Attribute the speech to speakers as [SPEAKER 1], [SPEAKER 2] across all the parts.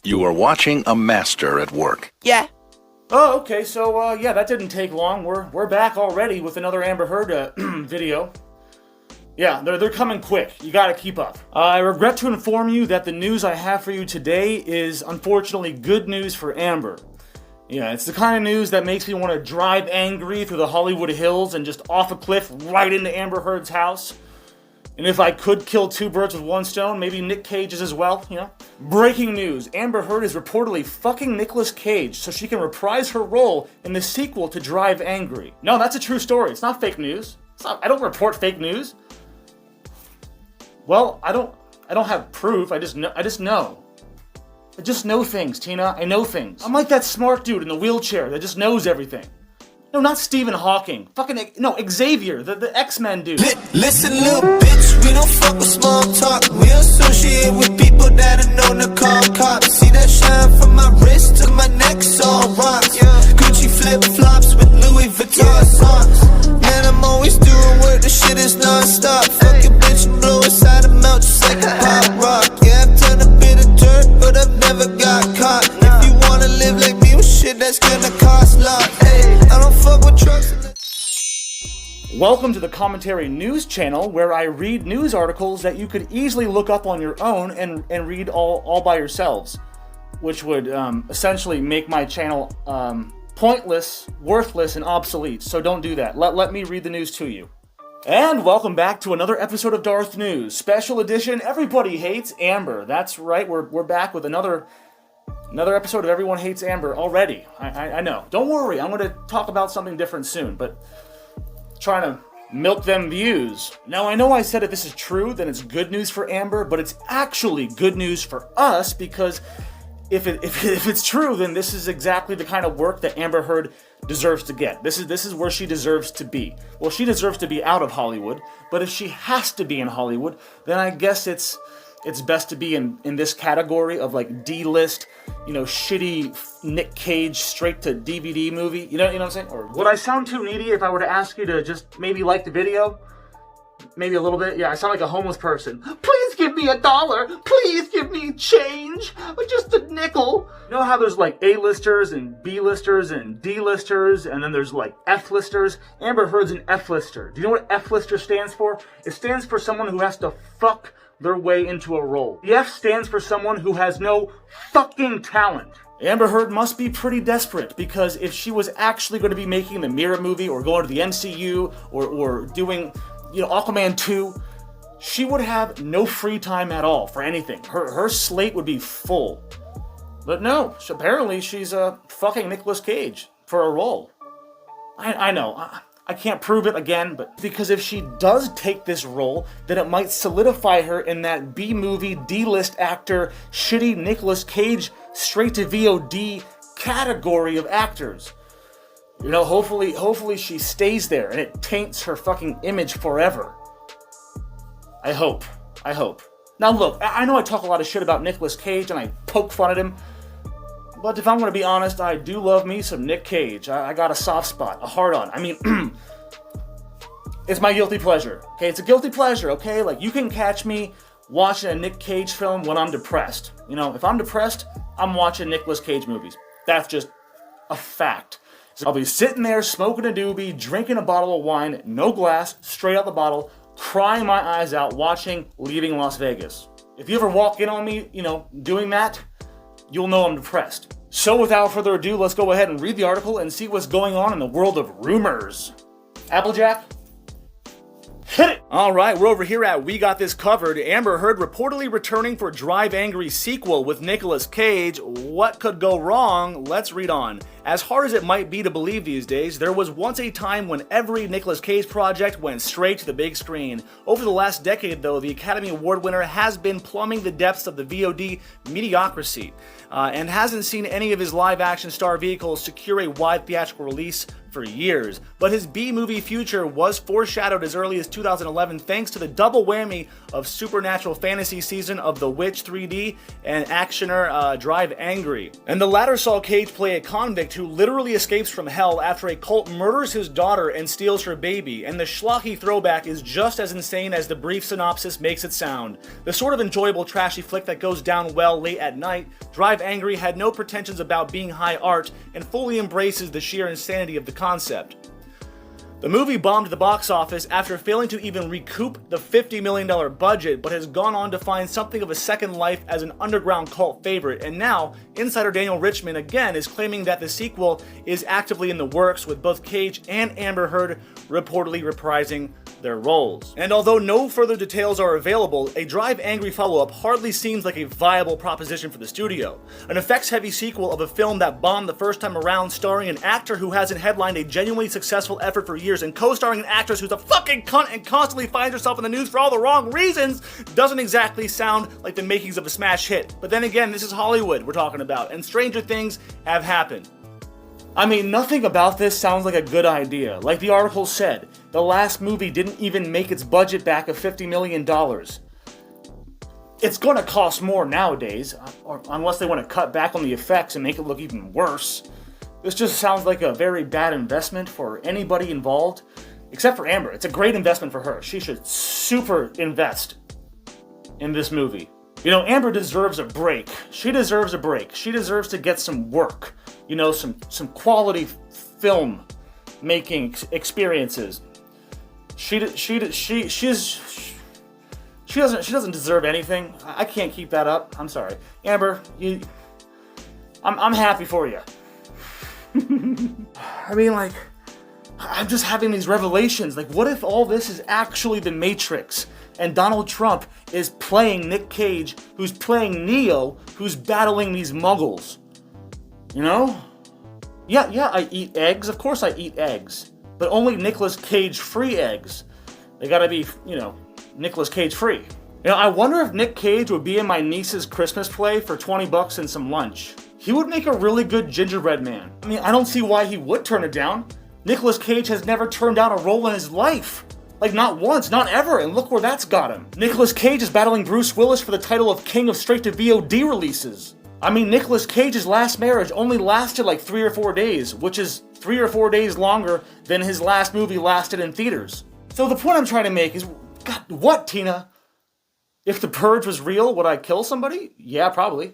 [SPEAKER 1] You are watching a master at work.
[SPEAKER 2] Yeah.
[SPEAKER 3] Oh, okay, so, yeah, that didn't take long. We're back already with another Amber Heard video. Yeah, they're coming quick. You gotta keep up. I regret to inform you that the news I have for you today is unfortunately good news for Amber. Yeah, it's the kind of news that makes me want to drive angry through the Hollywood Hills and just off a cliff right into Amber Heard's house. And if I could kill two birds with one stone, maybe Nick Cage's as well, you know? Breaking news, Amber Heard is reportedly fucking Nicolas Cage so she can reprise her role in the sequel to Drive Angry. No, that's a true story. It's not fake news. I don't report fake news. Well, I don't have proof. I just know. I just know things, Tina. I know things. I'm like that smart dude in the wheelchair that just knows everything. No, not Stephen Hawking. No, Xavier, the X-Men dude.
[SPEAKER 4] Listen, little bitch, we don't fuck with small talk. We associate with people that are known to call cops. See that shine from my wrist to my neck, all rocks. Gucci flip-flops with Louis Vuitton socks. Man, I'm always doing work, the shit is non-stop. Fuck a bitch and blow inside and melt just like a pop rock. Yeah, I've done a bit of dirt, but I've never got caught. If you wanna live like me, well shit, that's gonna cost a lot. Hey, I don't fuck with trucks.
[SPEAKER 3] Welcome to the Commentary News channel, where I read news articles that you could easily look up on your own and read all by yourselves, which would essentially make my channel pointless, worthless, and obsolete. So don't do that. Let me read the news to you. And welcome back to another episode of DarthNews, special edition. Everybody hates Amber. That's right. We're back with another episode of Everyone Hates Amber already. I know. Don't worry. I'm going to talk about something different soon, but trying to milk them views. Now, I know I said if this is true, then it's good news for Amber, but it's actually good news for us, because if it's true, then this is exactly the kind of work that Amber Heard deserves to get. This is where she deserves to be. Well, she deserves to be out of Hollywood, but if she has to be in Hollywood, then I guess it's best to be in this category of like D-list, shitty Nick Cage straight to DVD movie. You know what I'm saying? Or would I sound too needy if I were to ask you to just maybe like the video? Maybe a little bit? Yeah, I sound like a homeless person. Please give me $1. Please give me change. Just a nickel. You know how there's like A-listers and B-listers and D-listers, and then there's like F-listers? Amber Heard's an F-lister. Do you know what F-lister stands for? It stands for someone who has to fuck their way into a role. The F stands for someone who has no fucking talent. Amber Heard must be pretty desperate, because if she was actually going to be making the Mirror movie or going to the MCU or doing, Aquaman 2, she would have no free time at all for anything. Her slate would be full. But no, apparently she's fucking Nicolas Cage for a role. I know. I can't prove it again, but because if she does take this role, then it might solidify her in that B-movie, D-list actor, shitty Nicolas Cage, straight-to-VOD category of actors. Hopefully she stays there, and it taints her fucking image forever. I hope. Now look, I know I talk a lot of shit about Nicolas Cage, and I poke fun at him, but if I'm going to be honest, I do love me some Nick Cage. I got a soft spot, a hard-on. I mean, it's my guilty pleasure, okay? It's a guilty pleasure, okay? Like, you can catch me watching a Nick Cage film when I'm depressed. If I'm depressed, I'm watching Nicolas Cage movies. That's just a fact. So I'll be sitting there smoking a doobie, drinking a bottle of wine, no glass, straight out the bottle, crying my eyes out, watching Leaving Las Vegas. If you ever walk in on me, doing that, you'll know I'm depressed. So without further ado, let's go ahead and read the article and see what's going on in the world of rumors. Applejack, hit it! Alright, we're over here at We Got This Covered. Amber Heard reportedly returning for Drive Angry sequel with Nicolas Cage. What could go wrong? Let's read on. As hard as it might be to believe these days, there was once a time when every Nicolas Cage project went straight to the big screen. Over the last decade, though, the Academy Award winner has been plumbing the depths of the VOD mediocrity, and hasn't seen any of his live-action star vehicles secure a wide theatrical release for years. But his B-movie future was foreshadowed as early as 2011 thanks to the double whammy of supernatural fantasy season of The Witch 3D and actioner Drive Angry. And the latter saw Cage play a convict addict who literally escapes from hell after a cult murders his daughter and steals her baby, and the schlocky throwback is just as insane as the brief synopsis makes it sound. The sort of enjoyable trashy flick that goes down well late at night, Drive Angry had no pretensions about being high art and fully embraces the sheer insanity of the concept. The movie bombed the box office after failing to even recoup the $50 million budget, but has gone on to find something of a second life as an underground cult favorite, and now, insider Daniel Richman again is claiming that the sequel is actively in the works, with both Cage and Amber Heard reportedly reprising their roles. And although no further details are available, a Drive Angry follow-up hardly seems like a viable proposition for the studio. An effects-heavy sequel of a film that bombed the first time around, starring an actor who hasn't headlined a genuinely successful effort for years and co-starring an actress who's a fucking cunt and constantly finds herself in the news for all the wrong reasons, doesn't exactly sound like the makings of a smash hit. But then again, this is Hollywood we're talking about, and stranger things have happened. I mean, nothing about this sounds like a good idea. Like the article said, the last movie didn't even make its budget back of $50 million. It's gonna cost more nowadays, or unless they want to cut back on the effects and make it look even worse. This just sounds like a very bad investment for anybody involved, except for Amber. It's a great investment for her. She should super invest in this movie. You know, Amber deserves a break. She deserves a break. She deserves to get some work. You know, some quality film making experiences. She doesn't deserve anything. I can't keep that up. I'm sorry, Amber. I'm happy for you. I mean, like, I'm just having these revelations. Like, what if all this is actually the Matrix, and Donald Trump is playing Nick Cage, who's playing Neo, who's battling these muggles? You know? Yeah, I eat eggs. Of course I eat eggs. But only Nicolas Cage free eggs. They gotta be, you know, Nicolas Cage free. You know, I wonder if Nick Cage would be in my niece's Christmas play for $20 and some lunch. He would make a really good gingerbread man. I mean, I don't see why he would turn it down. Nicolas Cage has never turned down a role in his life. Like, not once, not ever, and look where that's got him. Nicolas Cage is battling Bruce Willis for the title of King of Straight-to-VOD releases. I mean, Nicolas Cage's last marriage only lasted like 3 or 4 days, which is 3 or 4 days longer than his last movie lasted in theaters. So the point I'm trying to make is, God, what, Tina? If The Purge was real, would I kill somebody? Yeah, probably.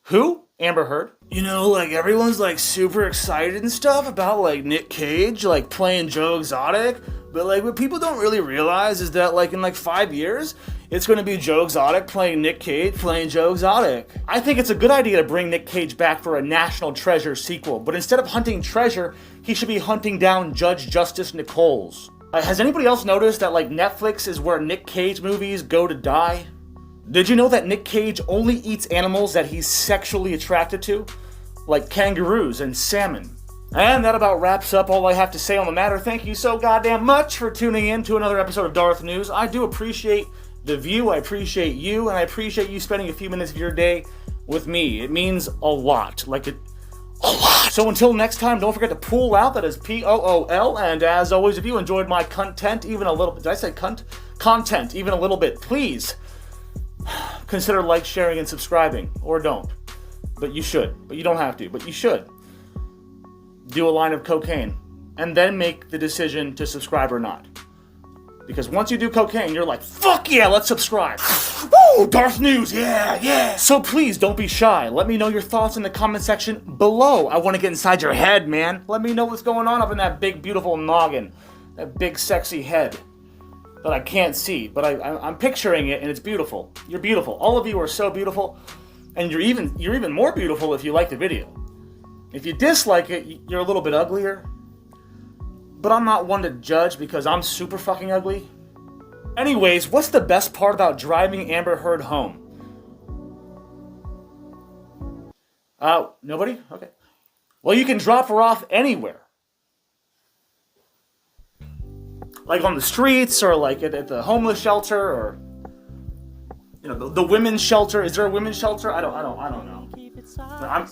[SPEAKER 3] Who? Amber Heard. You know, like, everyone's like super excited and stuff about like Nick Cage, like playing Joe Exotic, but like what people don't really realize is that like in like 5 years, it's going to be Joe Exotic playing Nick Cage playing Joe Exotic. I think it's a good idea to bring Nick Cage back for a National Treasure sequel, but instead of hunting treasure, he should be hunting down Judge Justice Nichols. Has anybody else noticed that like Netflix is where Nick Cage movies go to die? Did you know that Nick Cage only eats animals that he's sexually attracted to? Like kangaroos and salmon. And that about wraps up all I have to say on the matter. Thank you so goddamn much for tuning in to another episode of DarthNews. I do appreciate the view, I appreciate you, and I appreciate you spending a few minutes of your day with me. It means a lot. A lot. So until next time, don't forget to pull out. That is POOL. And as always, if you enjoyed my content even a little bit, did I say cunt? Content even a little bit, please consider like, sharing, and subscribing. Or don't. But you should. But you don't have to. But you should. Do a line of cocaine. And then make the decision to subscribe or not. Because once you do cocaine, you're like, fuck yeah, let's subscribe. Woo! DarthNews, yeah. So please, don't be shy. Let me know your thoughts in the comment section below. I want to get inside your head, man. Let me know what's going on up in that big, beautiful noggin. That big, sexy head that I can't see. But I'm picturing it, and it's beautiful. You're beautiful. All of you are so beautiful. And you're even more beautiful if you like the video. If you dislike it, you're a little bit uglier. But I'm not one to judge because I'm super fucking ugly. Anyways, what's the best part about driving Amber Heard home? Nobody? Okay. Well, you can drop her off anywhere. Like on the streets, or like at the homeless shelter, or you know, the women's shelter. Is there a women's shelter? I don't know.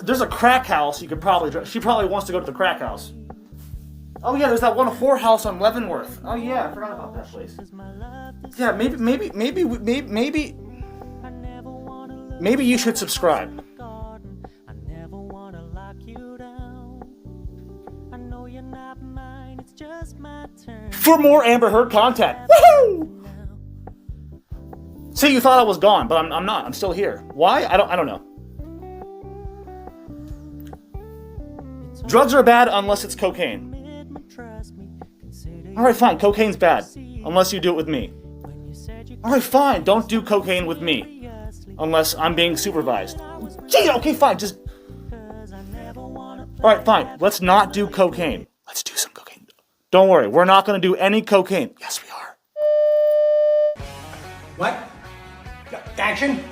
[SPEAKER 3] There's a crack house you could probably drive. She probably wants to go to the crack house. Oh yeah, there's that one whorehouse on Leavenworth. Oh yeah, I forgot about that place. Yeah, maybe you should subscribe. for more Amber Heard content. Woohoo! See, you thought I was gone, but I'm not. I'm still here. Why? I don't know. Drugs are bad unless it's cocaine. Alright, fine. Cocaine's bad. Unless you do it with me. Alright, fine. Don't do cocaine with me. Unless I'm being supervised. Gee, okay, fine. Just... Alright, fine. Let's not do cocaine. Let's do some cocaine. Don't worry. We're not going to do any cocaine. Yes, we are.
[SPEAKER 2] What? Action?